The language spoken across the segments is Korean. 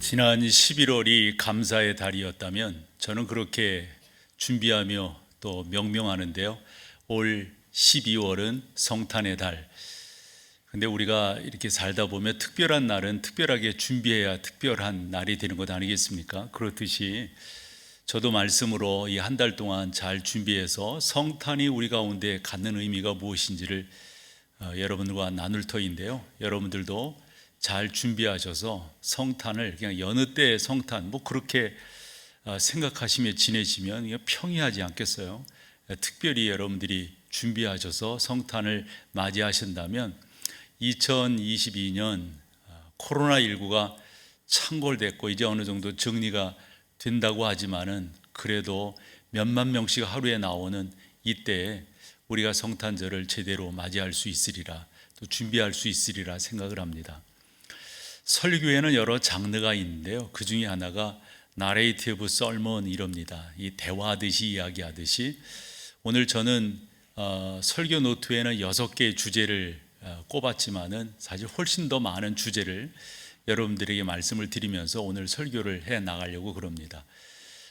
지난 11월이 감사의 달이었다면 저는 그렇게 준비하며 또 명명하는데요. 올 12월은 성탄의 달. 근데 우리가 이렇게 살다 보면 특별한 날은 특별하게 준비해야 특별한 날이 되는 것 아니겠습니까? 그렇듯이 저도 말씀으로 이 한 달 동안 잘 준비해서 성탄이 우리 가운데 갖는 의미가 무엇인지를 여러분들과 나눌 터인데요. 여러분들도 잘 준비하셔서 성탄을 그냥 여느 때의 성탄 그렇게 생각하시며 지내시면 평이하지 않겠어요? 특별히 여러분들이 준비하셔서 성탄을 맞이하신다면 2022년 코로나19가 창궐됐고 이제 어느 정도 정리가 된다고 하지만은 그래도 몇만 명씩 하루에 나오는 이때에 우리가 성탄절을 제대로 맞이할 수 있으리라, 또 준비할 수 있으리라 생각을 합니다. 설교에는 여러 장르가 있는데요. 그 중에 하나가 나레이티브 설먼이랍니다. 이 대화하듯이 이야기하듯이. 오늘 저는 설교 노트에는 6개의 주제를 꼽았지만은 사실 훨씬 더 많은 주제를 여러분들에게 말씀을 드리면서 오늘 설교를 해 나가려고 그럽니다.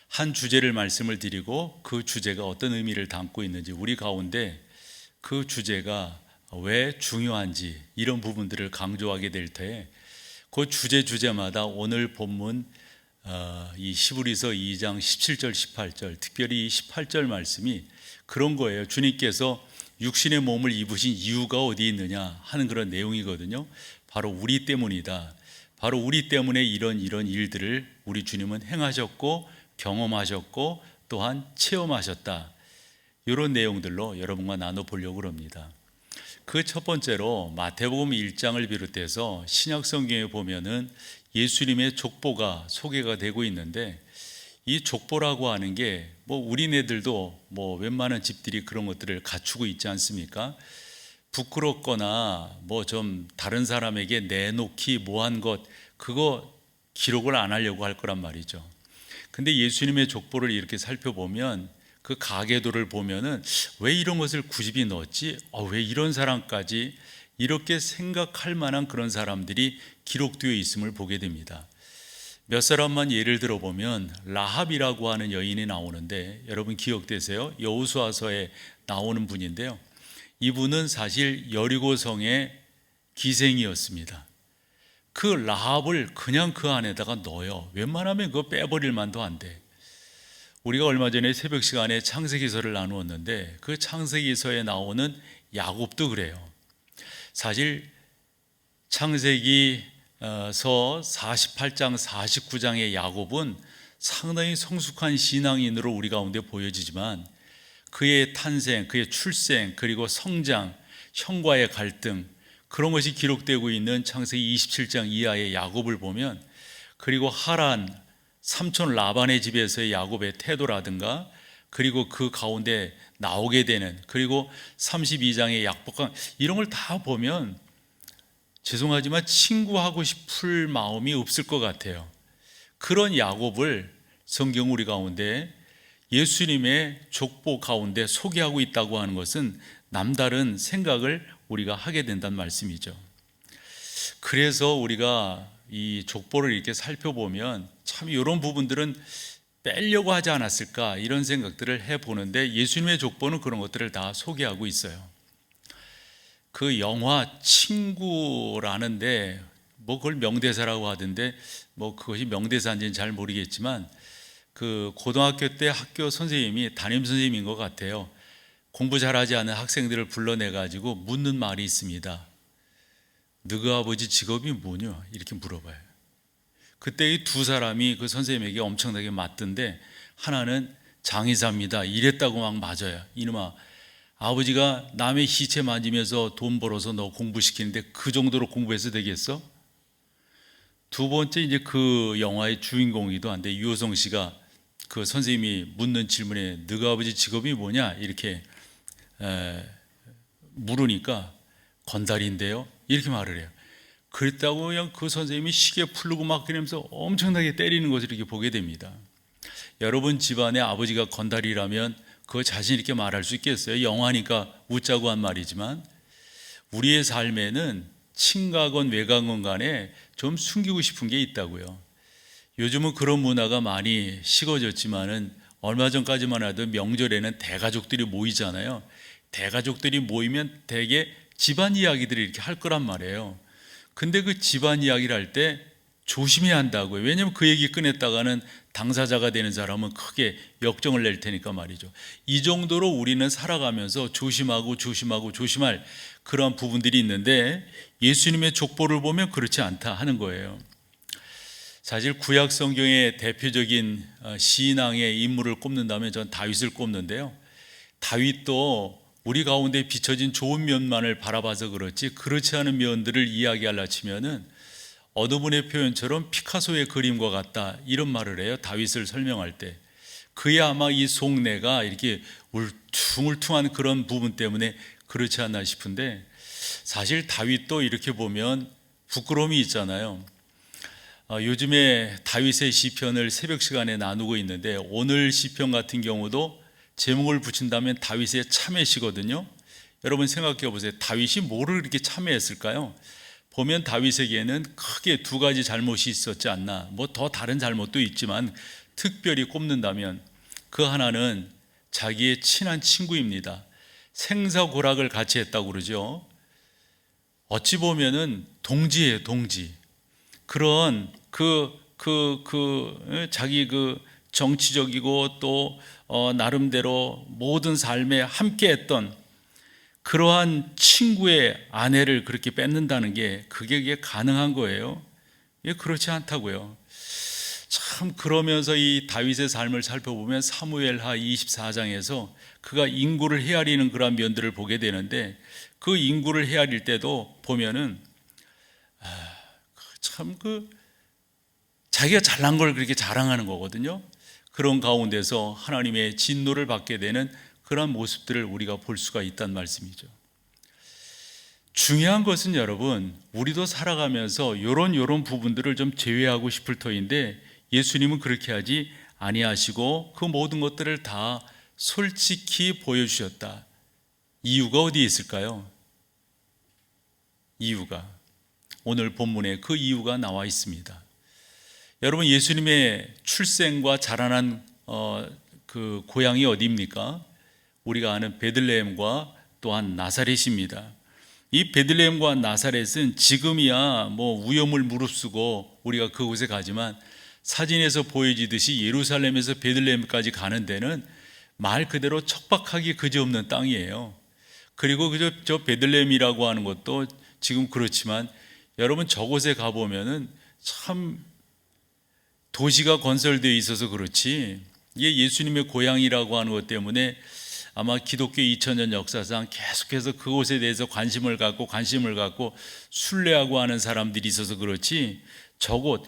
한 주제를 말씀을 드리고 그 주제가 어떤 의미를 담고 있는지, 우리 가운데 그 주제가 왜 중요한지 이런 부분들을 강조하게 될 터에 그 주제마다 오늘 본문 이 히브리서 2장 17절 18절, 특별히 18절 말씀이 그런 거예요. 주님께서 육신의 몸을 입으신 이유가 어디 있느냐 하는 그런 내용이거든요. 바로 우리 때문이다. 바로 우리 때문에 이런 일들을 우리 주님은 행하셨고 경험하셨고 또한 체험하셨다. 이런 내용들로 여러분과 나눠보려고 합니다. 그 첫 번째로 마태복음 1장을 비롯해서 신약 성경에 보면은 예수님의 족보가 소개가 되고 있는데, 이 족보라고 하는 게 우리네들도 웬만한 집들이 그런 것들을 갖추고 있지 않습니까? 부끄럽거나 좀 다른 사람에게 내놓기 뭐한 것, 그거 기록을 안 하려고 할 거란 말이죠. 근데 예수님의 족보를 이렇게 살펴보면 그 가계도를 보면은 왜 이런 것을 굳이 넣었지? 왜 이런 사람까지, 이렇게 생각할 만한 그런 사람들이 기록되어 있음을 보게 됩니다. 몇 사람만 예를 들어보면 라합이라고 하는 여인이 나오는데, 여러분 기억되세요? 여호수아서에 나오는 분인데요. 이분은 사실 여리고성의 기생이었습니다. 그 라합을 그냥 그 안에다가 넣어요. 웬만하면 그거 빼버릴 만도 안 돼. 우리가 얼마 전에 새벽 시간에 창세기서를 나누었는데, 그 창세기서에 나오는 야곱도 그래요. 사실 창세기서 48장 49장의 야곱은 상당히 성숙한 신앙인으로 우리 가운데 보여지지만, 그의 탄생, 그의 출생, 그리고 성장, 형과의 갈등, 그런 것이 기록되고 있는 창세기 27장 이하의 야곱을 보면, 그리고 하란 삼촌 라반의 집에서의 야곱의 태도라든가, 그리고 그 가운데 나오게 되는, 그리고 32장의 약복강, 이런 걸 다 보면 죄송하지만 친구하고 싶을 마음이 없을 것 같아요. 그런 야곱을 성경 우리 가운데 예수님의 족보 가운데 소개하고 있다고 하는 것은 남다른 생각을 우리가 하게 된다는 말씀이죠. 그래서 우리가 이 족보를 이렇게 살펴보면 참 이런 부분들은 빼려고 하지 않았을까, 이런 생각들을 해보는데, 예수님의 족보는 그런 것들을 다 소개하고 있어요. 그 영화 친구라는데 그걸 명대사라고 하던데 그것이 명대사인지는 잘 모르겠지만, 그 고등학교 때 학교 선생님이 담임 선생님인 것 같아요. 공부 잘하지 않은 학생들을 불러내가지고 묻는 말이 있습니다. 너희 아버지 직업이 뭐냐? 이렇게 물어봐요. 그때 이 두 사람이 그 선생님에게 엄청나게 맞던데, 하나는 장의사입니다 이랬다고 막 맞아요. 이놈아, 아버지가 남의 시체 만지면서 돈 벌어서 너 공부시키는데 그 정도로 공부해서 되겠어? 두 번째, 이제 그 영화의 주인공이기도 한데 유호성 씨가 그 선생님이 묻는 질문에 너희 아버지 직업이 뭐냐 이렇게 물으니까 건달인데요 이렇게 말을 해요. 그랬다고 그냥 그 선생님이 시계 풀르고 막 그러면서 엄청나게 때리는 것을 이렇게 보게 됩니다. 여러분 집안에 아버지가 건달이라면 그거 자신 있게 말할 수 있겠어요? 영화니까 웃자고 한 말이지만, 우리의 삶에는 친가건 외가건 간에 좀 숨기고 싶은 게 있다고요. 요즘은 그런 문화가 많이 식어졌지만은 얼마 전까지만 해도 명절에는 대가족들이 모이잖아요. 대가족들이 모이면 대개 집안 이야기들을 이렇게 할 거란 말이에요. 근데 그 집안 이야기를 할 때 조심해야 한다고요. 왜냐하면 그 얘기 꺼냈다가는 당사자가 되는 사람은 크게 역정을 낼 테니까 말이죠. 이 정도로 우리는 살아가면서 조심할 그러한 부분들이 있는데, 예수님의 족보를 보면 그렇지 않다 하는 거예요. 사실 구약 성경의 대표적인 신앙의 인물을 꼽는다면 전 다윗을 꼽는데요. 다윗도 우리 가운데 비춰진 좋은 면만을 바라봐서 그렇지 않은 면들을 이야기하려 치면은 어느 분의 표현처럼 피카소의 그림과 같다, 이런 말을 해요. 다윗을 설명할 때 그의 아마 이 속내가 이렇게 울퉁울퉁한 그런 부분 때문에 그렇지 않나 싶은데, 사실 다윗도 이렇게 보면 부끄러움이 있잖아요. 요즘에 다윗의 시편을 새벽 시간에 나누고 있는데, 오늘 시편 같은 경우도 제목을 붙인다면 다윗의 참회시거든요. 여러분 생각해 보세요. 다윗이 뭐를 이렇게 참회했을까요? 보면 다윗에게는 크게 두 가지 잘못이 있었지 않나. 뭐 더 다른 잘못도 있지만 특별히 꼽는다면 그 하나는 자기의 친한 친구입니다. 생사고락을 같이 했다고 그러죠. 어찌 보면은 동지예요, 동지. 그런 자기 정치적이고 또 나름대로 모든 삶에 함께했던 그러한 친구의 아내를 그렇게 뺏는다는 게 그게 가능한 거예요? 그렇지 않다고요. 참, 그러면서 이 다윗의 삶을 살펴보면 사무엘하 24장에서 그가 인구를 헤아리는 그러한 면들을 보게 되는데, 그 인구를 헤아릴 때도 보면은 참 자기가 잘난 걸 그렇게 자랑하는 거거든요. 그런 가운데서 하나님의 진노를 받게 되는 그런 모습들을 우리가 볼 수가 있다는 말씀이죠. 중요한 것은 여러분, 우리도 살아가면서 이런 부분들을 좀 제외하고 싶을 터인데, 예수님은 그렇게 하지 아니하시고 그 모든 것들을 다 솔직히 보여주셨다. 이유가 어디에 있을까요? 이유가 오늘 본문에 그 이유가 나와 있습니다. 여러분, 예수님의 출생과 자라난 그 고향이 어디입니까? 우리가 아는 베들레헴과 또한 나사렛입니다. 이 베들레헴과 나사렛은 지금이야 뭐 위험을 무릅쓰고 우리가 그곳에 가지만, 사진에서 보여지듯이 예루살렘에서 베들레헴까지 가는 데는 말 그대로 척박하기 그지없는 땅이에요. 그리고 저 베들레헴이라고 하는 것도 지금 그렇지만, 여러분 저곳에 가보면은 참 도시가 건설되어 있어서 그렇지, 이게 예수님의 고향이라고 하는 것 때문에 아마 기독교 2000년 역사상 계속해서 그곳에 대해서 관심을 갖고 순례하고 하는 사람들이 있어서 그렇지, 저곳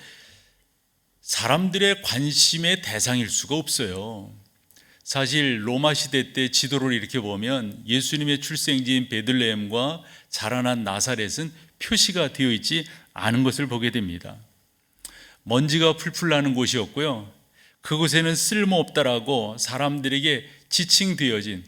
사람들의 관심의 대상일 수가 없어요. 사실 로마 시대 때 지도를 이렇게 보면 예수님의 출생지인 베들레헴과 자라난 나사렛은 표시가 되어 있지 않은 것을 보게 됩니다. 먼지가 풀풀 나는 곳이었고요, 그곳에는 쓸모없다라고 사람들에게 지칭되어진,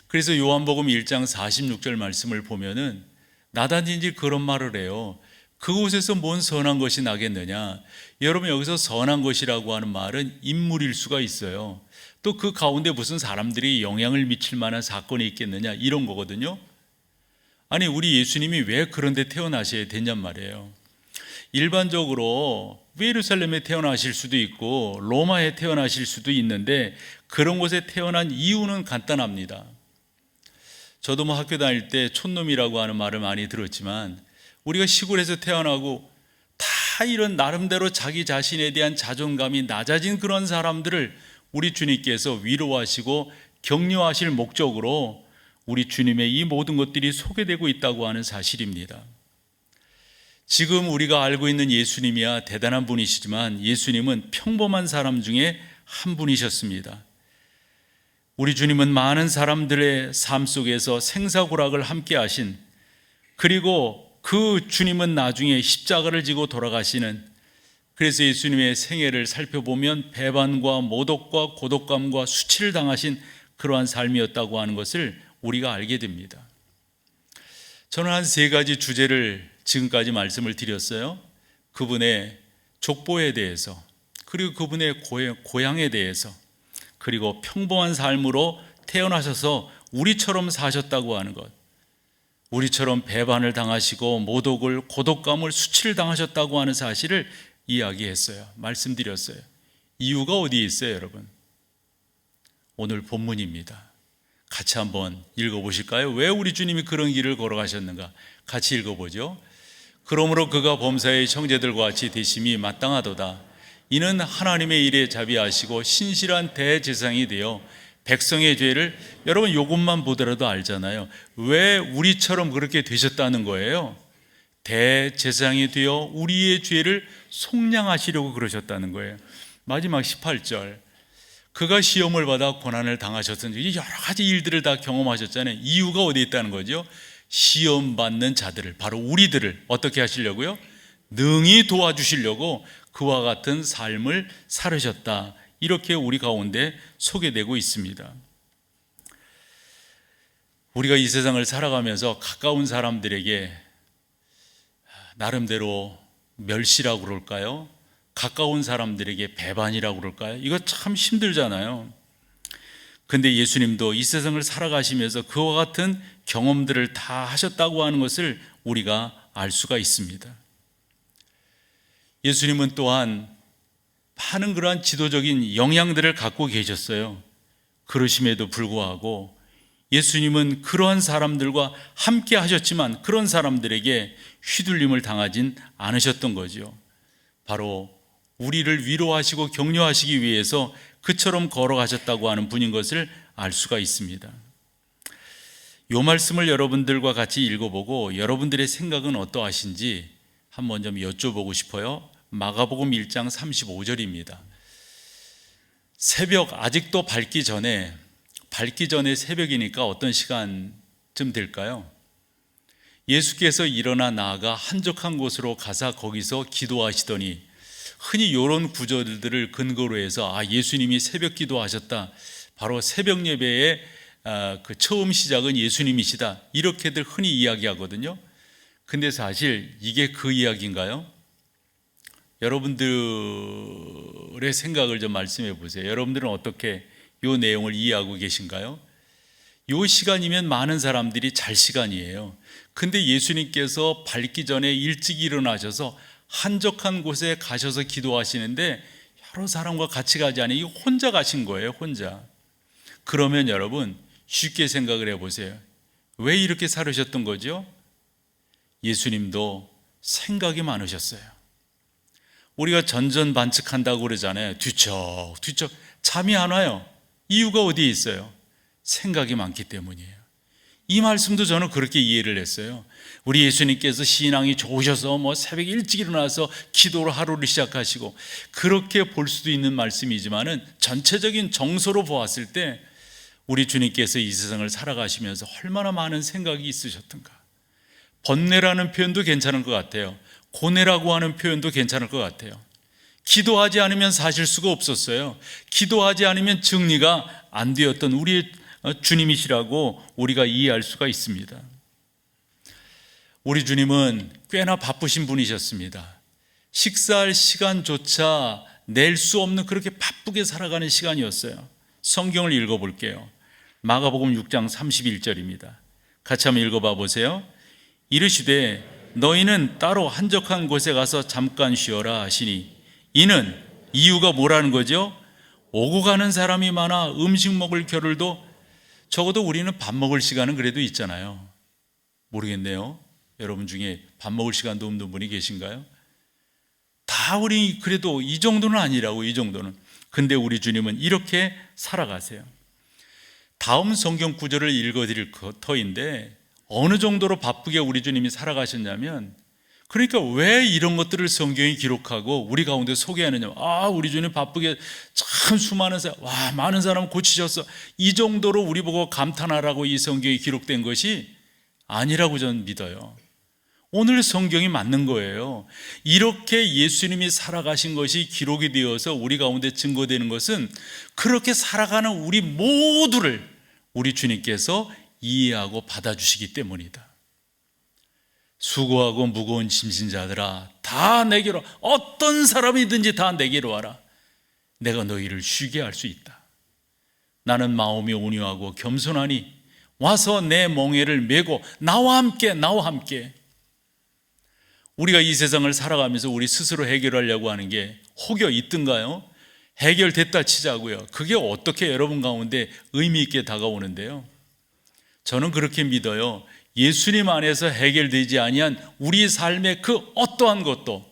그래서 요한복음 1장 46절 말씀을 보면은 나다든지 그런 말을 해요. 그곳에서 뭔 선한 것이 나겠느냐. 여러분, 여기서 선한 것이라고 하는 말은 인물일 수가 있어요. 또 그 가운데 무슨 사람들이 영향을 미칠 만한 사건이 있겠느냐, 이런 거거든요. 아니, 우리 예수님이 왜 그런 데 태어나셔야 되냔 말이에요. 일반적으로 예루살렘에 태어나실 수도 있고 로마에 태어나실 수도 있는데, 그런 곳에 태어난 이유는 간단합니다. 저도 뭐 학교 다닐 때 촌놈이라고 하는 말을 많이 들었지만, 우리가 시골에서 태어나고 다 이런 나름대로 자기 자신에 대한 자존감이 낮아진 그런 사람들을 우리 주님께서 위로하시고 격려하실 목적으로 우리 주님의 이 모든 것들이 소개되고 있다고 하는 사실입니다. 지금 우리가 알고 있는 예수님이야 대단한 분이시지만, 예수님은 평범한 사람 중에 한 분이셨습니다. 우리 주님은 많은 사람들의 삶 속에서 생사고락을 함께 하신, 그리고 그 주님은 나중에 십자가를 지고 돌아가시는, 그래서 예수님의 생애를 살펴보면 배반과 모독과 고독감과 수치를 당하신 그러한 삶이었다고 하는 것을 우리가 알게 됩니다. 저는 한 세 가지 주제를 지금까지 말씀을 드렸어요. 그분의 족보에 대해서, 그리고 그분의 고향에 대해서, 그리고 평범한 삶으로 태어나셔서 우리처럼 사셨다고 하는 것, 우리처럼 배반을 당하시고 모독을, 고독감을, 수치를 당하셨다고 하는 사실을 이야기했어요. 말씀드렸어요. 이유가 어디에 있어요, 여러분? 오늘 본문입니다. 같이 한번 읽어보실까요? 왜 우리 주님이 그런 길을 걸어가셨는가? 같이 읽어보죠. 그러므로 그가 범사의 형제들과 같이 되심이 마땅하도다. 이는 하나님의 일에 자비하시고 신실한 대제사장이 되어 백성의 죄를, 여러분 이것만 보더라도 알잖아요. 왜 우리처럼 그렇게 되셨다는 거예요? 대제사장이 되어 우리의 죄를 속량하시려고 그러셨다는 거예요. 마지막 18절, 그가 시험을 받아 고난을 당하셨든지 여러 가지 일들을 다 경험하셨잖아요. 이유가 어디에 있다는 거죠? 시험 받는 자들을, 바로 우리들을 어떻게 하시려고요? 능히 도와주시려고 그와 같은 삶을 살으셨다. 이렇게 우리 가운데 소개되고 있습니다. 우리가 이 세상을 살아가면서 가까운 사람들에게 나름대로 멸시라고 그럴까요? 가까운 사람들에게 배반이라고 그럴까요? 이거 참 힘들잖아요. 근데 예수님도 이 세상을 살아가시면서 그와 같은 경험들을 다 하셨다고 하는 것을 우리가 알 수가 있습니다. 예수님은 또한 많은 그러한 지도적인 역량들을 갖고 계셨어요. 그러심에도 불구하고 예수님은 그러한 사람들과 함께 하셨지만 그런 사람들에게 휘둘림을 당하진 않으셨던 거죠. 바로 우리를 위로하시고 격려하시기 위해서 그처럼 걸어가셨다고 하는 분인 것을 알 수가 있습니다. 이 말씀을 여러분들과 같이 읽어보고 여러분들의 생각은 어떠하신지 한번 좀 여쭤보고 싶어요. 마가복음 1장 35절입니다. 새벽, 아직도 밝기 전에 새벽이니까 어떤 시간쯤 될까요? 예수께서 일어나 나아가 한적한 곳으로 가사 거기서 기도하시더니, 흔히 이런 구절들을 근거로 해서 예수님이 새벽 기도하셨다, 바로 새벽 예배의 그 처음 시작은 예수님이시다, 이렇게들 흔히 이야기하거든요. 근데 사실 이게 그 이야기인가요? 여러분들의 생각을 좀 말씀해 보세요. 여러분들은 어떻게 이 내용을 이해하고 계신가요? 이 시간이면 많은 사람들이 잘 시간이에요. 근데 예수님께서 밝기 전에 일찍 일어나셔서 한적한 곳에 가셔서 기도하시는데 여러 사람과 같이 가지 않으니 혼자 가신 거예요, 혼자. 그러면 여러분 쉽게 생각을 해보세요. 왜 이렇게 살으셨던 거죠? 예수님도 생각이 많으셨어요. 우리가 전전반측한다고 그러잖아요. 뒤척뒤척 잠이 안 와요. 이유가 어디에 있어요? 생각이 많기 때문이에요. 이 말씀도 저는 그렇게 이해를 했어요. 우리 예수님께서 신앙이 좋으셔서 새벽 일찍 일어나서 기도로 하루를 시작하시고, 그렇게 볼 수도 있는 말씀이지만은 전체적인 정서로 보았을 때 우리 주님께서 이 세상을 살아가시면서 얼마나 많은 생각이 있으셨던가. 번뇌라는 표현도 괜찮을 것 같아요. 고뇌라고 하는 표현도 괜찮을 것 같아요. 기도하지 않으면 사실 수가 없었어요. 기도하지 않으면 정리가 안 되었던 우리의 주님이시라고 우리가 이해할 수가 있습니다. 우리 주님은 꽤나 바쁘신 분이셨습니다. 식사할 시간조차 낼 수 없는 그렇게 바쁘게 살아가는 시간이었어요. 성경을 읽어볼게요. 마가복음 6장 31절입니다. 같이 한번 읽어봐 보세요. 이르시되 너희는 따로 한적한 곳에 가서 잠깐 쉬어라 하시니, 이는 이유가 뭐라는 거죠? 오고 가는 사람이 많아 음식 먹을 겨를도, 적어도 우리는 밥 먹을 시간은 그래도 있잖아요. 모르겠네요. 여러분 중에 밥 먹을 시간도 없는 분이 계신가요? 다 우리 그래도 이 정도는 아니라고, 이 정도는. 근데 우리 주님은 이렇게 살아가세요. 다음 성경 구절을 읽어드릴 터인데, 어느 정도로 바쁘게 우리 주님이 살아가셨냐면, 그러니까 왜 이런 것들을 성경이 기록하고 우리 가운데 소개하느냐. 우리 주님 바쁘게 참 수많은 사람, 많은 사람 고치셨어, 이 정도로 우리 보고 감탄하라고 이 성경이 기록된 것이 아니라고 저는 믿어요. 오늘 성경이 맞는 거예요. 이렇게 예수님이 살아가신 것이 기록이 되어서 우리 가운데 증거되는 것은 그렇게 살아가는 우리 모두를 우리 주님께서 이해하고 받아주시기 때문이다. 수고하고 무거운 짐진 자들아 다 내게로, 어떤 사람이든지 다 내게로 와라. 내가 너희를 쉬게 할 수 있다. 나는 마음이 온유하고 겸손하니 와서 내 멍에를 메고 나와 함께. 우리가 이 세상을 살아가면서 우리 스스로 해결하려고 하는 게 혹여 있든가요? 해결됐다 치자고요. 그게 어떻게 여러분 가운데 의미 있게 다가오는데요? 저는 그렇게 믿어요. 예수님 안에서 해결되지 아니한 우리 삶의 그 어떠한 것도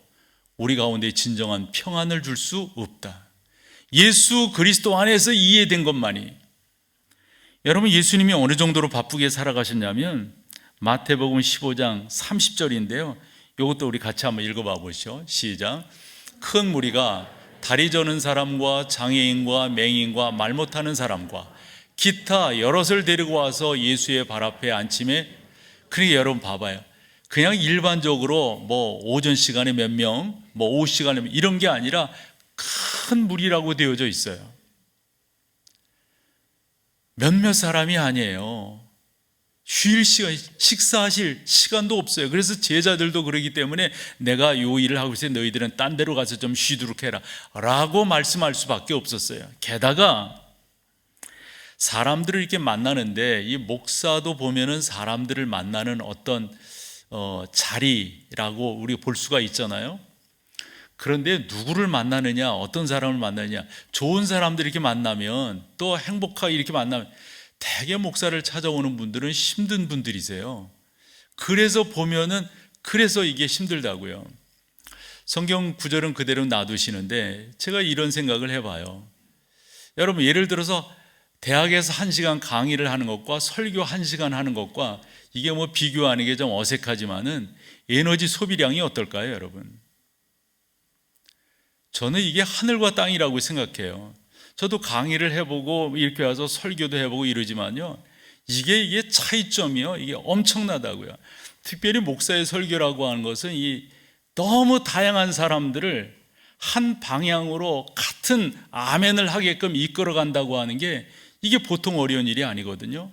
우리 가운데 진정한 평안을 줄 수 없다. 예수 그리스도 안에서 이해된 것만이. 여러분, 예수님이 어느 정도로 바쁘게 살아가셨냐면 마태복음 15장 30절인데요. 이것도 우리 같이 한번 읽어봐 보시죠. 시작. 큰 무리가 다리 저는 사람과 장애인과 맹인과 말 못하는 사람과 기타 여럿을 데리고 와서 예수의 발 앞에 앉힘에, 그러니까 여러분 봐봐요. 그냥 일반적으로 뭐 오전 시간에 몇 명, 뭐 오후 시간에 이런 게 아니라 큰 무리라고 되어져 있어요. 몇몇 사람이 아니에요. 쉴 시간, 식사하실 시간도 없어요. 그래서 제자들도 그러기 때문에 내가 요 일을 하고 있어요. 너희들은 딴 데로 가서 좀 쉬도록 해라 라고 말씀할 수밖에 없었어요. 게다가 사람들을 이렇게 만나는데, 이 목사도 보면은 사람들을 만나는 어떤 자리라고 우리가 볼 수가 있잖아요. 그런데 누구를 만나느냐, 어떤 사람을 만나느냐, 좋은 사람들 이렇게 만나면, 또 행복하게 이렇게 만나면, 대개 목사를 찾아오는 분들은 힘든 분들이세요. 그래서 보면은, 그래서 이게 힘들다고요. 성경 구절은 그대로 놔두시는데 제가 이런 생각을 해봐요. 여러분, 예를 들어서 대학에서 1시간 강의를 하는 것과 설교 1시간 하는 것과 이게 뭐 비교하는 게 좀 어색하지만은 에너지 소비량이 어떨까요, 여러분? 저는 이게 하늘과 땅이라고 생각해요. 저도 강의를 해보고 이렇게 와서 설교도 해보고 이러지만요, 이게 차이점이요, 이게 엄청나다고요. 특별히 목사의 설교라고 하는 것은 이 너무 다양한 사람들을 한 방향으로 같은 아멘을 하게끔 이끌어 간다고 하는 게 이게 보통 어려운 일이 아니거든요.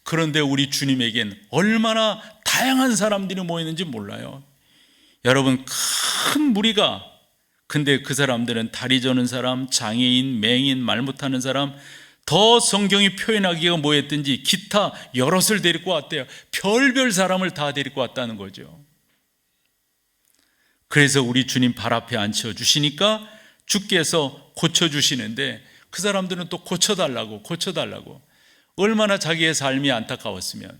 그런데 우리 주님에겐 얼마나 다양한 사람들이 모이는지 몰라요. 여러분, 큰 무리가, 근데 그 사람들은 다리 저는 사람, 장애인, 맹인, 말 못하는 사람, 더 성경이 표현하기가 뭐였든지 기타 여럿을 데리고 왔대요. 별별 사람을 다 데리고 왔다는 거죠. 그래서 우리 주님 발 앞에 앉혀주시니까 주께서 고쳐주시는데, 그 사람들은 또 고쳐달라고 얼마나 자기의 삶이 안타까웠으면.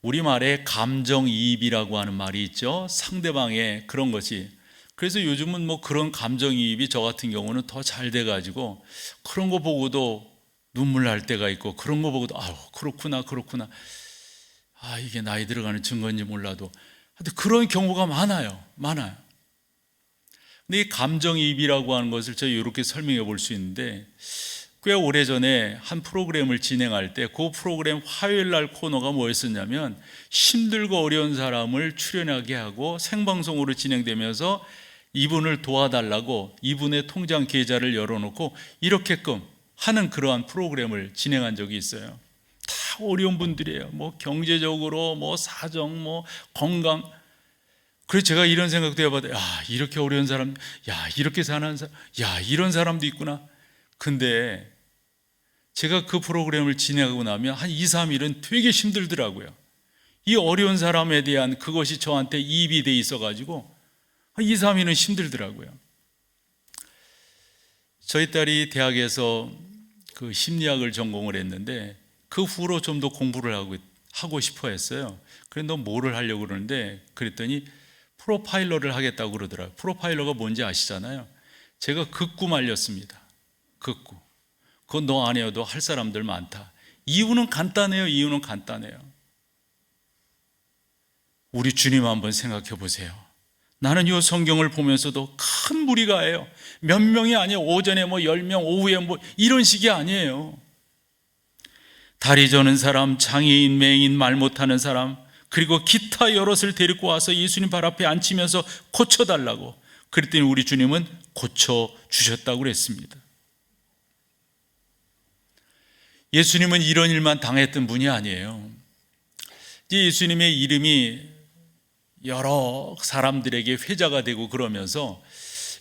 우리말에 감정이입이라고 하는 말이 있죠. 상대방의 그런 것이. 그래서 요즘은 뭐 그런 감정이입이 저 같은 경우는 더 잘 돼가지고 그런 거 보고도 눈물 날 때가 있고, 그런 거 보고도 그렇구나 이게 나이 들어가는 증거인지 몰라도 하여튼 그런 경우가 많아요. 근데 이 감정이입이라고 하는 것을 제가 이렇게 설명해 볼 수 있는데, 꽤 오래전에 한 프로그램을 진행할 때 그 프로그램 화요일 날 코너가 뭐였었냐면, 힘들고 어려운 사람을 출연하게 하고 생방송으로 진행되면서 이분을 도와달라고 이분의 통장 계좌를 열어놓고 이렇게끔 하는 그러한 프로그램을 진행한 적이 있어요. 다 어려운 분들이에요. 뭐 경제적으로, 뭐 사정, 뭐 건강. 그래서 제가 이런 생각도 해봐도, 이렇게 어려운 사람, 이렇게 사는 사람, 이런 사람도 있구나. 근데 제가 그 프로그램을 진행하고 나면 한 2, 3일은 되게 힘들더라고요. 이 어려운 사람에 대한 그것이 저한테 이입이 돼 있어가지고 한 2, 3일은 힘들더라고요. 저희 딸이 대학에서 그 심리학을 전공을 했는데, 그 후로 좀 더 공부를 하고 싶어 했어요. 그래서 너 뭐를 하려고 그러는데, 그랬더니 프로파일러를 하겠다고 그러더라고요. 프로파일러가 뭔지 아시잖아요. 제가 극구 말렸습니다. 극구. 그건 너 안 해도 할 사람들 많다. 이유는 간단해요. 우리 주님 한번 생각해 보세요. 나는 이 성경을 보면서도 큰 무리가 해요. 몇 명이 아니에요. 오전에 뭐 10명, 오후에 뭐 이런 식이 아니에요. 다리 저는 사람, 장애인, 맹인, 말 못하는 사람, 그리고 기타 여럿을 데리고 와서 예수님 발 앞에 앉히면서 고쳐달라고. 그랬더니 우리 주님은 고쳐주셨다고 그랬습니다. 예수님은 이런 일만 당했던 분이 아니에요. 예수님의 이름이 여러 사람들에게 회자가 되고 그러면서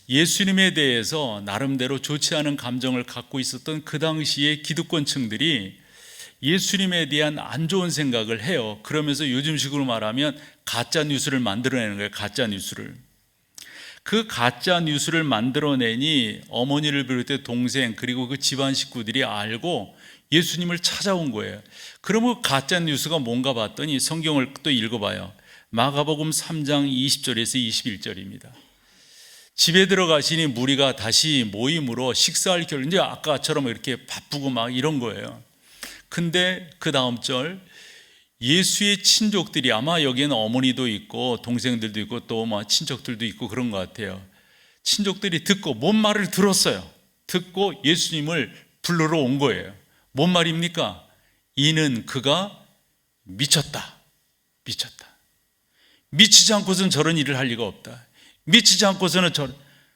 예수님에 대해서 나름대로 좋지 않은 감정을 갖고 있었던 그 당시의 기득권층들이 예수님에 대한 안 좋은 생각을 해요. 그러면서 요즘식으로 말하면 가짜 뉴스를 만들어내는 거예요. 가짜 뉴스를. 그 가짜 뉴스를 만들어내니 어머니를 비롯해 동생 그리고 그 집안 식구들이 알고 예수님을 찾아온 거예요. 그러면 가짜 뉴스가 뭔가 봤더니 성경을 또 읽어봐요. 마가복음 3장 20절에서 21절입니다. 집에 들어가시니 무리가 다시 모임으로 식사할 겨를, 이제 아까처럼 이렇게 바쁘고 막 이런 거예요. 근데 그 다음 절, 예수의 친족들이, 아마 여기에는 어머니도 있고 동생들도 있고 또 뭐 친척들도 있고 그런 것 같아요. 친족들이 듣고 뭔 말을 들었어요. 듣고 예수님을 불러러 온 거예요. 뭔 말입니까? 이는 그가 미쳤다. 미쳤다. 미치지 않고서는 저런 일을 할 리가 없다. 미치지 않고서는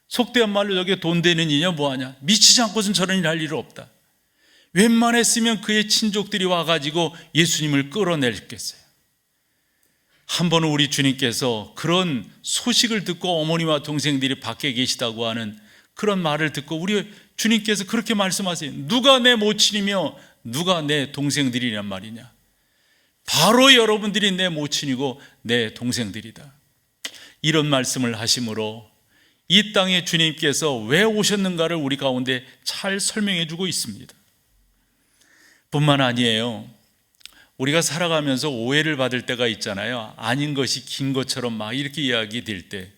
속된 말로 여기에 돈 되는 이냐 뭐하냐. 미치지 않고서는 저런 일을 할 일은 없다. 웬만했으면 그의 친족들이 와가지고 예수님을 끌어내겠어요. 한 번은 우리 주님께서 그런 소식을 듣고 어머니와 동생들이 밖에 계시다고 하는 그런 말을 듣고 우리 주님께서 그렇게 말씀하세요. 누가 내 모친이며 누가 내 동생들이란 말이냐. 바로 여러분들이 내 모친이고 내 동생들이다. 이런 말씀을 하심으로 이 땅에 주님께서 왜 오셨는가를 우리 가운데 잘 설명해 주고 있습니다. 뿐만 아니에요. 우리가 살아가면서 오해를 받을 때가 있잖아요. 아닌 것이 긴 것처럼 막 이렇게 이야기 될 때,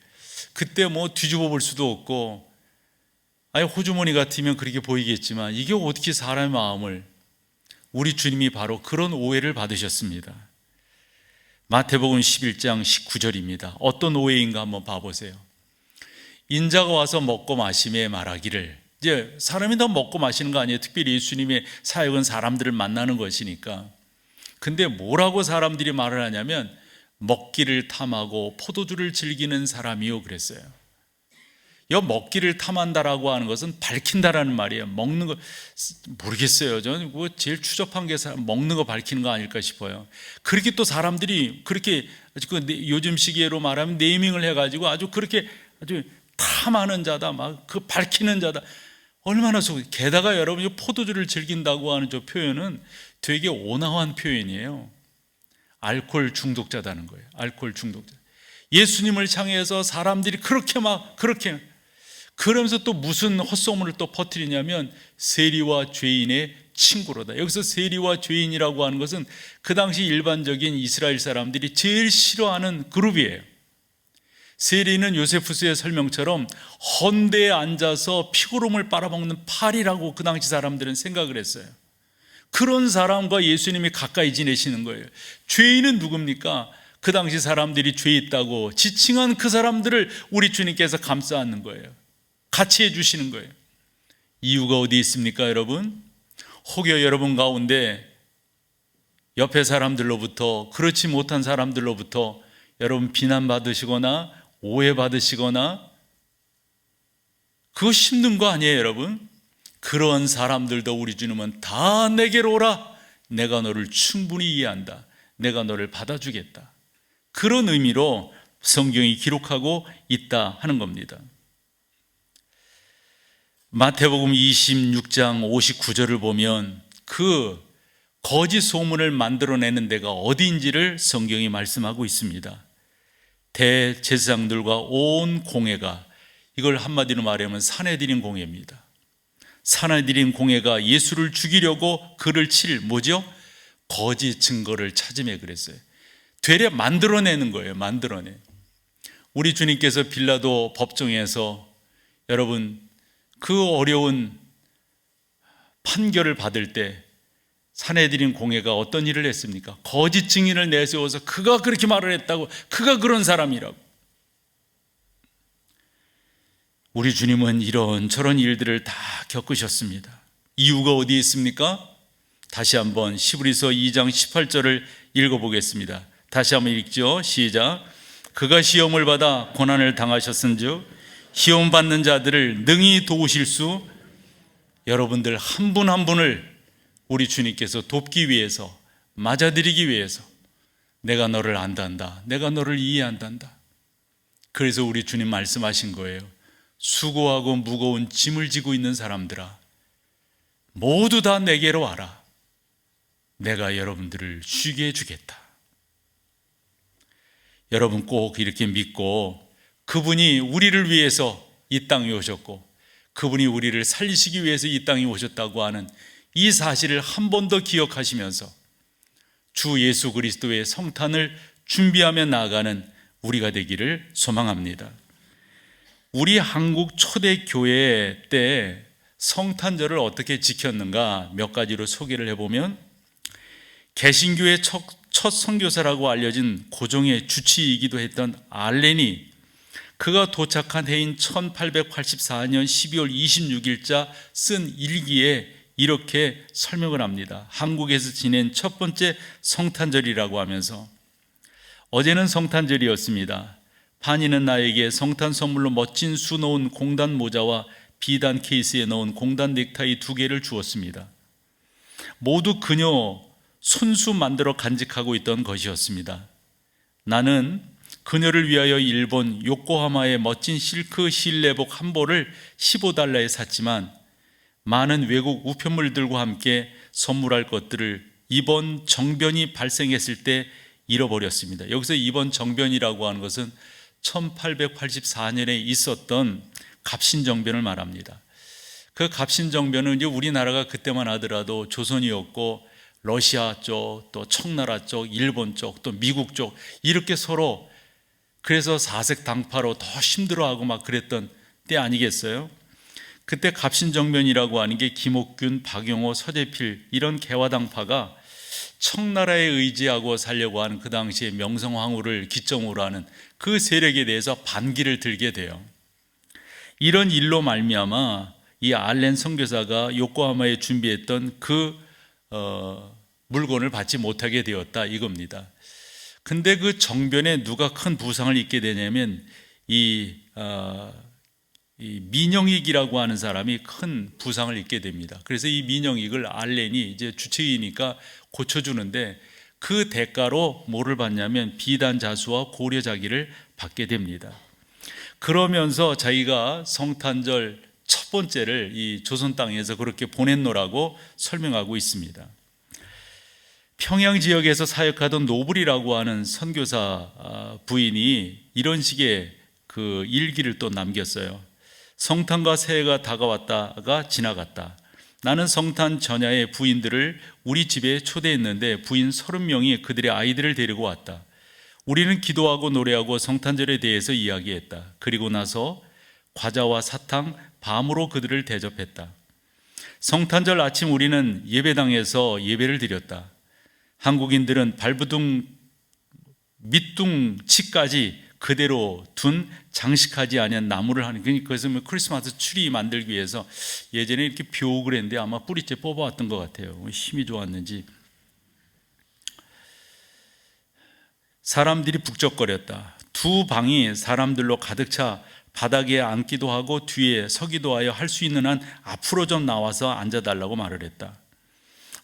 그때 뭐 뒤집어 볼 수도 없고, 아니 호주머니 같으면 그렇게 보이겠지만 이게 어떻게 사람의 마음을, 우리 주님이 바로 그런 오해를 받으셨습니다. 마태복음 11장 19절입니다. 어떤 오해인가 한번 봐보세요. 인자가 와서 먹고 마시며 말하기를, 이제 사람이 다 먹고 마시는 거 아니에요. 특별히 예수님의 사역은 사람들을 만나는 것이니까. 근데 뭐라고 사람들이 말을 하냐면 먹기를 탐하고 포도주를 즐기는 사람이요 그랬어요. 이 먹기를 탐한다라고 하는 것은 밝힌다라는 말이에요. 먹는 거 모르겠어요. 저는 뭐 제일 추접한 게 먹는 거 밝히는 거 아닐까 싶어요. 그렇게 또 사람들이 그렇게 요즘 시기로 말하면 네이밍을 해가지고 아주 그렇게 아주 탐하는 자다, 막 그 밝히는 자다. 얼마나 게다가 여러분 포도주를 즐긴다고 하는 저 표현은 되게 온화한 표현이에요. 알코올 중독자다는 거예요. 알코올 중독자. 예수님을 향해서 사람들이 그렇게 그러면서 또 무슨 헛소문을 또 퍼뜨리냐면 세리와 죄인의 친구로다. 여기서 세리와 죄인이라고 하는 것은 그 당시 일반적인 이스라엘 사람들이 제일 싫어하는 그룹이에요. 세리는 요세푸스의 설명처럼 헌대에 앉아서 피고름을 빨아먹는 팔이라고 그 당시 사람들은 생각을 했어요. 그런 사람과 예수님이 가까이 지내시는 거예요. 죄인은 누굽니까? 그 당시 사람들이 죄 있다고 지칭한 그 사람들을 우리 주님께서 감싸 안는 거예요. 같이 해주시는 거예요. 이유가 어디 있습니까, 여러분? 혹여 여러분 가운데 옆에 사람들로부터, 그렇지 못한 사람들로부터 여러분 비난받으시거나 오해받으시거나 그거 힘든 거 아니에요, 여러분? 그런 사람들도 우리 주님은 다 내게로 오라. 내가 너를 충분히 이해한다. 내가 너를 받아주겠다. 그런 의미로 성경이 기록하고 있다 하는 겁니다. 마태복음 26장 59절을 보면 그 거짓 소문을 만들어내는 데가 어디인지를 성경이 말씀하고 있습니다. 대제사장들과 온 공회가, 이걸 한마디로 말하면 사내들인 공회입니다. 사내들인 공회가 예수를 죽이려고 그를 칠 뭐죠? 거짓 증거를 찾으며 그랬어요. 되려 만들어내는 거예요. 만들어내. 우리 주님께서 빌라도 법정에서 여러분 그 어려운 판결을 받을 때 사내들인 공회가 어떤 일을 했습니까? 거짓 증인을 내세워서 그가 그렇게 말을 했다고, 그가 그런 사람이라고. 우리 주님은 이런 저런 일들을 다 겪으셨습니다. 이유가 어디 있습니까? 다시 한번 히브리서 2장 18절을 읽어보겠습니다. 다시 한번 읽죠. 시작. 그가 시험을 받아 고난을 당하셨은즉 시험 받는 자들을 능히 도우실 수, 여러분들 한 분 한 분을 우리 주님께서 돕기 위해서, 맞아들이기 위해서 내가 너를 안단다, 내가 너를 이해한단다. 그래서 우리 주님 말씀하신 거예요. 수고하고 무거운 짐을 지고 있는 사람들아, 모두 다 내게로 와라. 내가 여러분들을 쉬게 해주겠다. 여러분 꼭 이렇게 믿고, 그분이 우리를 위해서 이 땅에 오셨고 그분이 우리를 살리시기 위해서 이 땅에 오셨다고 하는 이 사실을 한 번 더 기억하시면서 주 예수 그리스도의 성탄을 준비하며 나아가는 우리가 되기를 소망합니다. 우리 한국 초대교회 때 성탄절을 어떻게 지켰는가 몇 가지로 소개를 해보면, 개신교의 첫 선교사라고 알려진 고종의 주치이기도 했던 알렌이 그가 도착한 해인 1884년 12월 26일자 쓴 일기에 이렇게 설명을 합니다. 한국에서 지낸 첫 번째 성탄절이라고 하면서, 어제는 성탄절이었습니다. 판이는 나에게 성탄 선물로 멋진 수 넣은 공단 모자와 비단 케이스에 넣은 공단 넥타이 2개를 주었습니다. 모두 그녀 손수 만들어 간직하고 있던 것이었습니다. 나는 그녀를 위하여 일본 요코하마의 멋진 실크 실내복 한 벌을 15달러에 샀지만 많은 외국 우편물들과 함께 선물할 것들을 이번 정변이 발생했을 때 잃어버렸습니다. 여기서 이번 정변이라고 하는 것은 1884년에 있었던 갑신정변을 말합니다. 그 갑신정변은 이제 우리나라가 그때만 하더라도 조선이었고 러시아 쪽, 또 청나라 쪽, 일본 쪽, 또 미국 쪽 이렇게 서로, 그래서 사색 당파로 더 힘들어하고 막 그랬던 때 아니겠어요? 그때 갑신정변이라고 하는 게 김옥균, 박용호, 서재필 이런 개화당파가 청나라에 의지하고 살려고 하는 그 당시에 명성황후를 기점으로 하는 그 세력에 대해서 반기를 들게 돼요. 이런 일로 말미암아 이 알렌 선교사가 요코하마에 준비했던 그 물건을 받지 못하게 되었다 이겁니다. 근데 그 정변에 누가 큰 부상을 입게 되냐면 이 민영익이라고 하는 사람이 큰 부상을 입게 됩니다. 그래서 이 민영익을 알렌이 이제 주치의니까 고쳐주는데, 그 대가로 뭐를 받냐면 비단자수와 고려자기를 받게 됩니다. 그러면서 자기가 성탄절 첫 번째를 이 조선 땅에서 그렇게 보냈노라고 설명하고 있습니다. 평양 지역에서 사역하던 노블이라고 하는 선교사 부인이 이런 식의 그 일기를 또 남겼어요. 성탄과 새해가 다가왔다가 지나갔다. 나는 성탄 전야에 부인들을 우리 집에 초대했는데 부인 30명이 그들의 아이들을 데리고 왔다. 우리는 기도하고 노래하고 성탄절에 대해서 이야기했다. 그리고 나서 과자와 사탕, 밤으로 그들을 대접했다. 성탄절 아침 우리는 예배당에서 예배를 드렸다. 한국인들은 발부둥 밑둥치까지 그대로 둔 장식하지 아니한 나무를 하는, 그래서 크리스마스 트리 만들기 위해서 예전에 이렇게 벼옥을 했는데 아마 뿌리째 뽑아왔던 것 같아요. 힘이 좋았는지. 사람들이 북적거렸다. 두 방이 사람들로 가득 차 바닥에 앉기도 하고 뒤에 서기도 하여 할 수 있는 한 앞으로 좀 나와서 앉아달라고 말을 했다.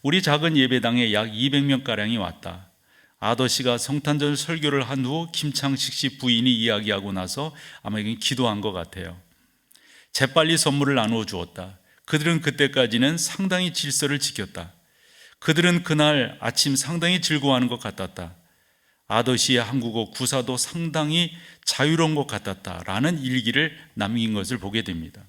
우리 작은 예배당에 약 200명가량이 왔다. 아더씨가 성탄절 설교를 한 후 김창식 씨 부인이 이야기하고 나서 아마 이건 기도한 것 같아요. 재빨리 선물을 나누어 주었다. 그들은 그때까지는 상당히 질서를 지켰다. 그들은 그날 아침 상당히 즐거워하는 것 같았다. 아더씨의 한국어 구사도 상당히 자유로운 것 같았다라는 일기를 남긴 것을 보게 됩니다.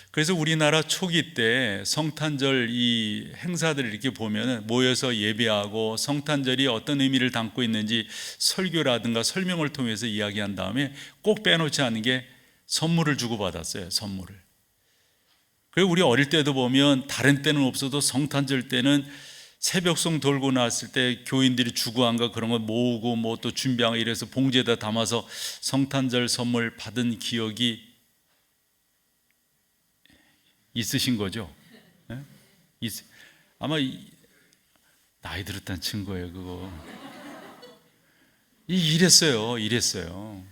그래서 우리나라 초기 때 성탄절 이 행사들을 이렇게 보면 모여서 예배하고 성탄절이 어떤 의미를 담고 있는지 설교라든가 설명을 통해서 이야기한 다음에 꼭 빼놓지 않는 게 선물을 주고받았어요. 선물을. 그리고 우리 어릴 때도 보면 다른 때는 없어도 성탄절 때는 새벽송 돌고 나왔을 때 교인들이 주구한가 그런 거 모으고 뭐 또 준비하고 이래서 봉지에다 담아서 성탄절 선물 받은 기억이 있으신 거죠? 네? 아마 나이 들었다는 증거예요, 그거. 이랬어요.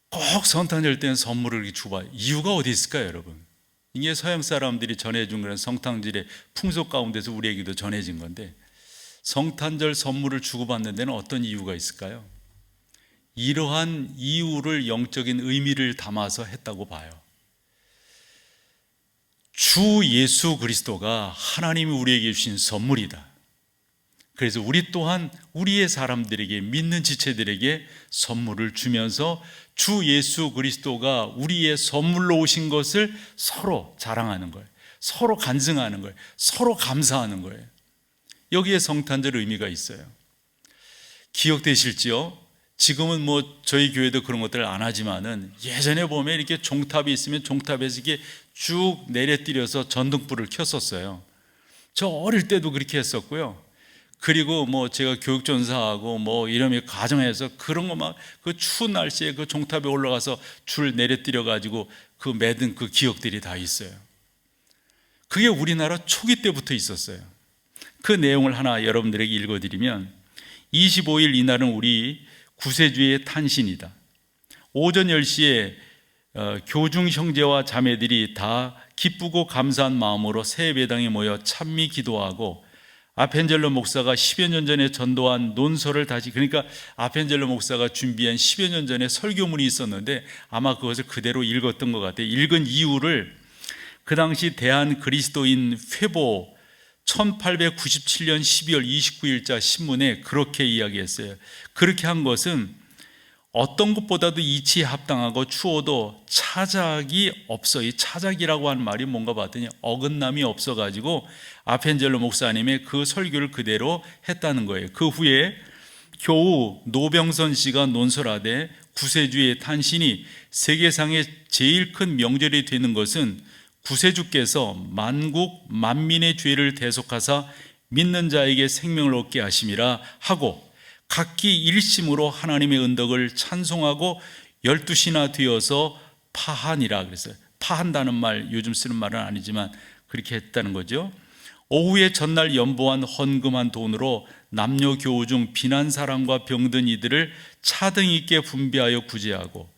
꼭 성탄절 때는 선물을 이렇게 주고받아요. 이유가 어디 있을까요, 여러분? 이게 서양 사람들이 전해준 그런 성탄절의 풍속 가운데서 우리에게도 전해진 건데, 성탄절 선물을 주고받는 데는 어떤 이유가 있을까요? 이러한 이유를 영적인 의미를 담아서 했다고 봐요. 주 예수 그리스도가 하나님이 우리에게 주신 선물이다. 그래서 우리 또한 우리의 사람들에게, 믿는 지체들에게 선물을 주면서 주 예수 그리스도가 우리의 선물로 오신 것을 서로 자랑하는 거예요. 서로 간증하는 거예요. 서로 감사하는 거예요. 여기에 성탄절 의미가 있어요. 기억되실지요? 지금은 뭐 저희 교회도 그런 것들을 안 하지만은 예전에 보면 이렇게 종탑이 있으면 종탑에서 이렇게 쭉 내려뜨려서 전등불을 켰었어요. 저 어릴 때도 그렇게 했었고요. 그리고 뭐 제가 교육전사하고 뭐 이러면 가정에서 그런 거 막 그 추운 날씨에 그 종탑에 올라가서 줄 내려뜨려 가지고 그 매든 그 기억들이 다 있어요. 그게 우리나라 초기 때부터 있었어요. 그 내용을 하나 여러분들에게 읽어드리면 25일 이날은 우리 구세주의 탄신이다. 오전 10시에 교중 형제와 자매들이 다 기쁘고 감사한 마음으로 새 예배당에 모여 찬미 기도하고 아펜젤로 목사가 10여 년 전에 전도한 논설을 다시, 그러니까 아펜젤로 목사가 준비한 10여 년 전에 설교문이 있었는데 아마 그것을 그대로 읽었던 것 같아요. 읽은 이유를 그 당시 대한 그리스도인 회보 1897년 12월 29일자 신문에 그렇게 이야기했어요. 그렇게 한 것은 어떤 것보다도 이치에 합당하고 추워도 차작이 없어. 이 차작이라고 하는 말이 뭔가 봤더니 어긋남이 없어가지고 아펜젤로 목사님의 그 설교를 그대로 했다는 거예요. 그 후에 교우 노병선 씨가 논설하되 구세주의 탄신이 세계상의 제일 큰 명절이 되는 것은 구세주께서 만국 만민의 죄를 대속하사 믿는 자에게 생명을 얻게 하심이라 하고 각기 일심으로 하나님의 은덕을 찬송하고 12시나 되어서 파하니라 그랬어요. 파한다는 말 요즘 쓰는 말은 아니지만 그렇게 했다는 거죠. 오후에 전날 연보한 헌금한 돈으로 남녀 교우 중 빈한 사람과 병든 이들을 차등 있게 분배하여 구제하고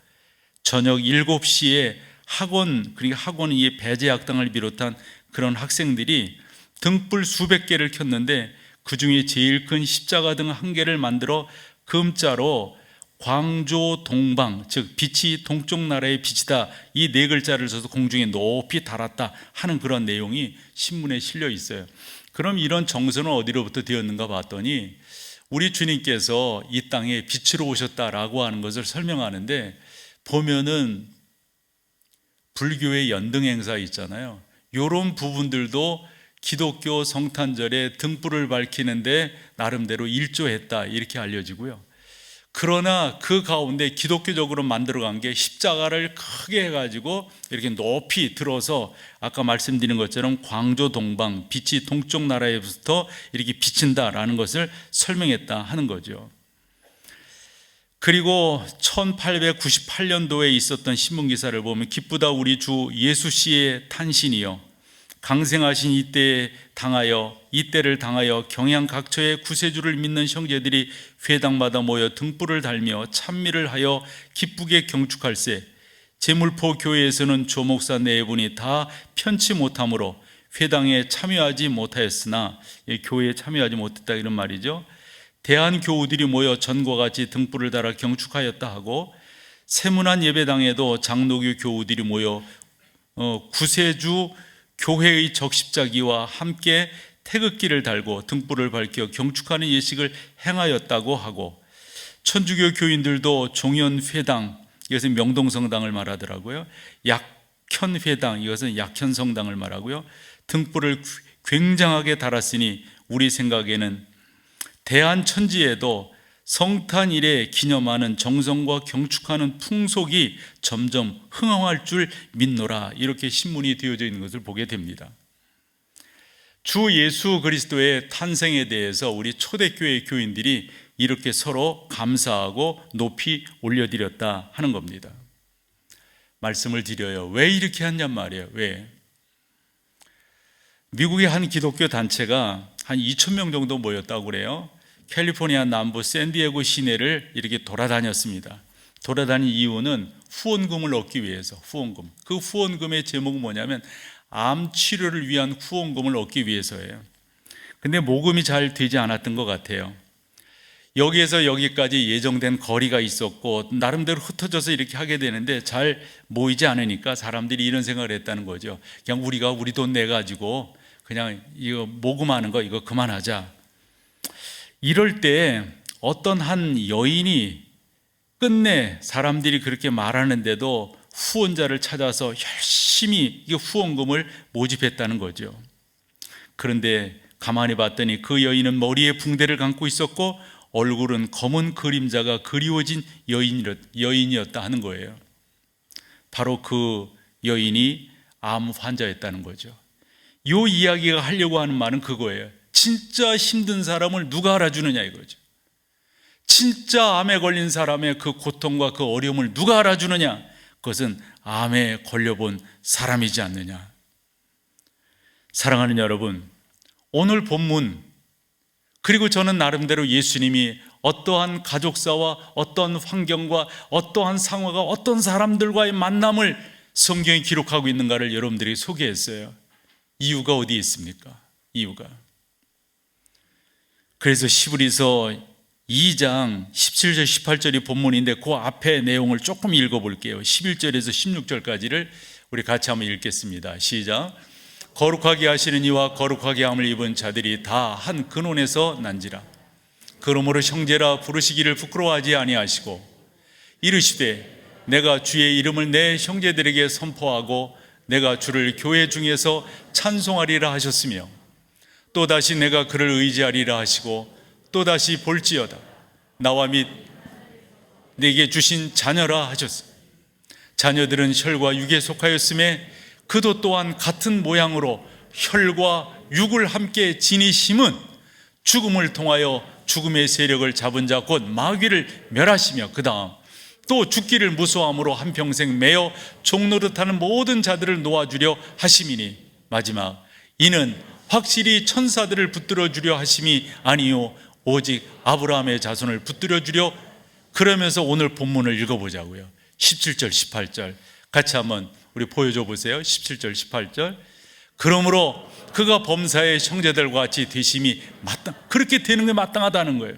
저녁 7시에 학원, 그러니까 학원이 배제학당을 비롯한 그런 학생들이 등불 수백 개를 켰는데 그 중에 제일 큰 십자가 등 한 개를 만들어 금자로 광조 동방, 즉 빛이 동쪽 나라의 빛이다, 이 네 글자를 써서 공중에 높이 달았다 하는 그런 내용이 신문에 실려 있어요. 그럼 이런 정서는 어디로부터 되었는가 봤더니 우리 주님께서 이 땅에 빛으로 오셨다라고 하는 것을 설명하는데 보면은 불교의 연등 행사 있잖아요. 이런 부분들도 기독교 성탄절에 등불을 밝히는데 나름대로 일조했다 이렇게 알려지고요. 그러나 그 가운데 기독교적으로 만들어간 게 십자가를 크게 해가지고 이렇게 높이 들어서 아까 말씀드린 것처럼 광조 동방, 빛이 동쪽 나라에부터 이렇게 비친다라는 것을 설명했다 하는 거죠. 그리고 1898년도에 있었던 신문기사를 보면 기쁘다 우리 주 예수 씨의 탄신이요 강생하신 이때를 당하여 경양 각처의 구세주를 믿는 형제들이 회당마다 모여 등불을 달며 찬미를 하여 기쁘게 경축할세 제물포 교회에서는 조목사 네 분이 다 편치 못함으로 회당에 참여하지 못하였으나 교회에 참여하지 못했다 이런 말이죠. 대한 교우들이 모여 전과 같이 등불을 달아 경축하였다 하고 세문안 예배당에도 장로교 교우들이 모여 구세주 교회의 적십자기와 함께 태극기를 달고 등불을 밝혀 경축하는 예식을 행하였다고 하고 천주교 교인들도 종현회당, 이것은 명동성당을 말하더라고요. 약현회당, 이것은 약현성당을 말하고요. 등불을 굉장하게 달았으니 우리 생각에는 대한천지에도 성탄일에 기념하는 정성과 경축하는 풍속이 점점 흥황할 줄 믿노라 이렇게 신문이 되어져 있는 것을 보게 됩니다. 주 예수 그리스도의 탄생에 대해서 우리 초대교회 교인들이 이렇게 서로 감사하고 높이 올려드렸다 하는 겁니다. 말씀을 드려요. 왜 이렇게 하냔 말이에요. 왜? 미국의 한 기독교 단체가 한 2,000명 정도 모였다고 그래요. 캘리포니아 남부 샌디에고 시내를 이렇게 돌아다녔습니다. 돌아다닌 이유는 후원금을 얻기 위해서. 후원금. 그 후원금의 제목은 뭐냐면 암 치료를 위한 후원금을 얻기 위해서예요. 근데 모금이 잘 되지 않았던 것 같아요. 여기에서 여기까지 예정된 거리가 있었고 나름대로 흩어져서 이렇게 하게 되는데 잘 모이지 않으니까 사람들이 이런 생각을 했다는 거죠. 그냥 우리가 우리 돈 내가지고 그냥 이거 모금하는 거 이거 그만하자. 이럴 때 어떤 한 여인이 끝내 사람들이 그렇게 말하는데도 후원자를 찾아서 열심히 후원금을 모집했다는 거죠. 그런데 가만히 봤더니 그 여인은 머리에 붕대를 감고 있었고 얼굴은 검은 그림자가 그리워진 여인이었다 하는 거예요. 바로 그 여인이 암 환자였다는 거죠. 이 이야기가 하려고 하는 말은 그거예요. 진짜 힘든 사람을 누가 알아주느냐 이거죠. 진짜 암에 걸린 사람의 그 고통과 그 어려움을 누가 알아주느냐? 그것은 암에 걸려본 사람이지 않느냐. 사랑하는 여러분, 오늘 본문 그리고 저는 나름대로 예수님이 어떠한 가족사와 어떤 환경과 어떠한 상황과 어떤 사람들과의 만남을 성경에 기록하고 있는가를 여러분들이 소개했어요. 이유가 어디에 있습니까? 이유가. 그래서 히브리서 2장 17절 18절이 본문인데 그 앞에 내용을 조금 읽어볼게요. 11절에서 16절까지를 우리 같이 한번 읽겠습니다. 시작. 거룩하게 하시는 이와 거룩하게 함을 입은 자들이 다 한 근원에서 난지라. 그러므로 형제라 부르시기를 부끄러워하지 아니하시고 이르시되 내가 주의 이름을 내 형제들에게 선포하고 내가 주를 교회 중에서 찬송하리라 하셨으며 또다시 내가 그를 의지하리라 하시고 또다시 볼지어다 나와 및 내게 주신 자녀라 하셨으며 자녀들은 혈과 육에 속하였음에 그도 또한 같은 모양으로 혈과 육을 함께 지니심은 죽음을 통하여 죽음의 세력을 잡은 자 곧 마귀를 멸하시며 그 다음 또 죽기를 무서워함으로 한평생 매어 종노릇하는 모든 자들을 놓아주려 하심이니 마지막 이는 확실히 천사들을 붙들어 주려 하심이 아니요 오직 아브라함의 자손을 붙들어 주려. 그러면서 오늘 본문을 읽어보자고요. 17절 18절 같이 한번 우리 보여줘 보세요. 17절 18절. 그러므로 그가 범사의 형제들과 같이 되심이 그렇게 되는 게 마땅하다는 거예요.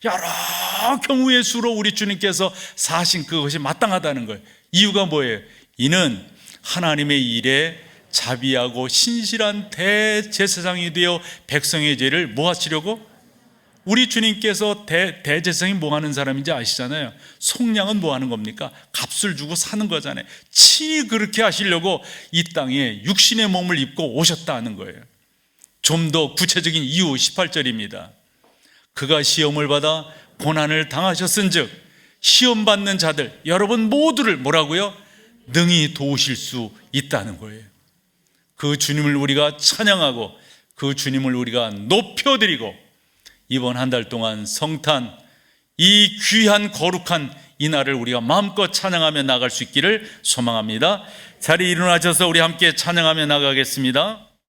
여러 경우의 수로 우리 주님께서 사신 그것이 마땅하다는 거예요. 이유가 뭐예요? 이는 하나님의 일에 자비하고 신실한 대제사장이 되어 백성의 죄를 뭐 하시려고? 우리 주님께서 대제사장이 뭐 하는 사람인지 아시잖아요. 속량은 뭐 하는 겁니까? 값을 주고 사는 거잖아요. 친히 그렇게 하시려고 이 땅에 육신의 몸을 입고 오셨다는 거예요. 좀 더 구체적인 이유 18절입니다. 그가 시험을 받아 고난을 당하셨은즉 시험받는 자들 여러분 모두를 뭐라고요? 능히 도우실 수 있다는 거예요. 그 주님을 우리가 찬양하고 그 주님을 우리가 높여드리고 이번 한 달 동안 성탄 이 귀한 거룩한 이 날을 우리가 마음껏 찬양하며 나갈 수 있기를 소망합니다. 자리에 일어나셔서 우리 함께 찬양하며 나가겠습니다.